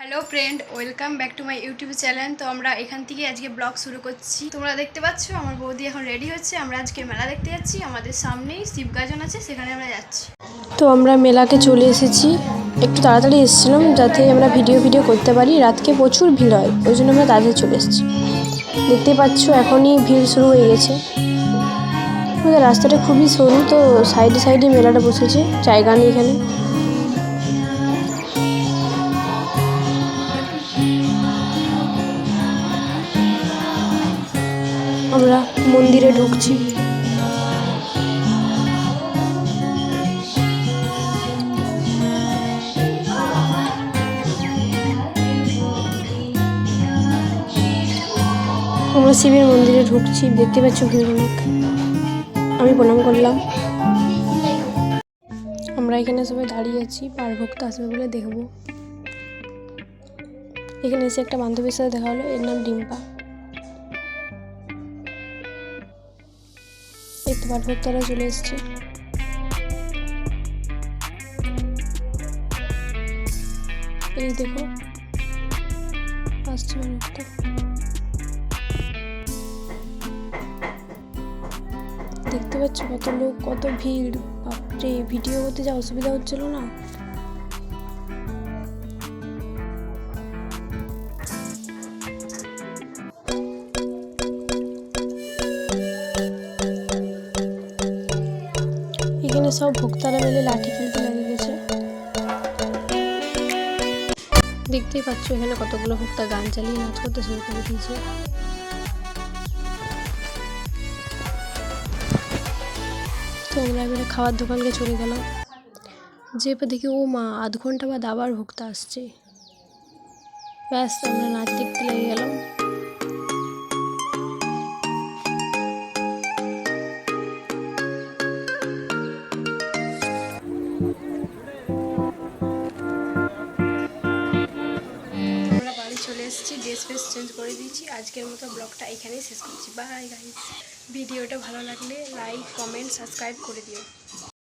Hello friend, welcome back to my YouTube channel. তো আমরা এখান থেকে আজকে ব্লগ শুরু করছি। তোমরা দেখতে পাচ্ছ আমার বৌদি এখন রেডি হচ্ছে। আমরা আজকে মেলা দেখতে যাচ্ছি। আমাদের সামনেই শিবগাজন আছে, সেখানে আমরা যাচ্ছি। তো আমরা মেলাকে চলে এসেছি। একটু তাড়াতাড়ি এসেছিলাম যাতে আমরা ভিডিও করতে পারি। রাতকে প্রচুর ভিড় হয়, ওই জন্য আমরা তাড়াতাড়ি চলে এসেছি। দেখতেই পাচ্ছ এখনই ভিড় শুরু হয়ে গেছে। আমাদের রাস্তাটা খুবই সরু, তো সাইডে সাইডে মেলাটা বসেছে, জায়গা নেই এখানে। আমরা মন্দিরে ঢুকছি। আমরা শিবের মন্দিরে ঢুকছি, দেখতে পাচ্ছ ভিড় অনেক। আমি প্রণাম করলাম। আমরা এখানে সবাই দাঁড়িয়ে আছি, পার ভক্ত আসবে বলে দেখবো। এখানে এসে একটা বান্ধবীর সাথে দেখা হলো, এর নাম ডিম্পা। এই তো পার ভক্তরা চলে এসছে। এই দেখো আসছে অনেকটা। দেখতে পাচ্ছ কত লোক, কত ভিড়। বাপরে, ভিডিও করতে যা অসুবিধা হচ্ছিল না। এখানে সব ভক্তরা মিলে লাঠি খেলতে লেগে গেছে। দেখতেই পাচ্ছ এখানে কতগুলো ভক্ত গান চালিয়ে নাচ করতে শুরু করে দিয়েছে। তো আমরা এবারে খাওয়ার দোকানকে চলে গেলাম। যে দেখি ও মা, আধ ঘন্টা বাদ আবার ভক্ত আসছে। ব্যাস, আমরা নাচ দেখতে লেগে গেলাম। আমরা বাড়ি চলে এসেছি, ড্রেস ফ্রেস চেঞ্জ করে দিয়েছি। আজকের মতো ব্লগটা এখানেই শেষ করছি। Bye guys. ভিডিওটা ভালো লাগলে লাইক, কমেন্ট, সাবস্ক্রাইব করে দিও।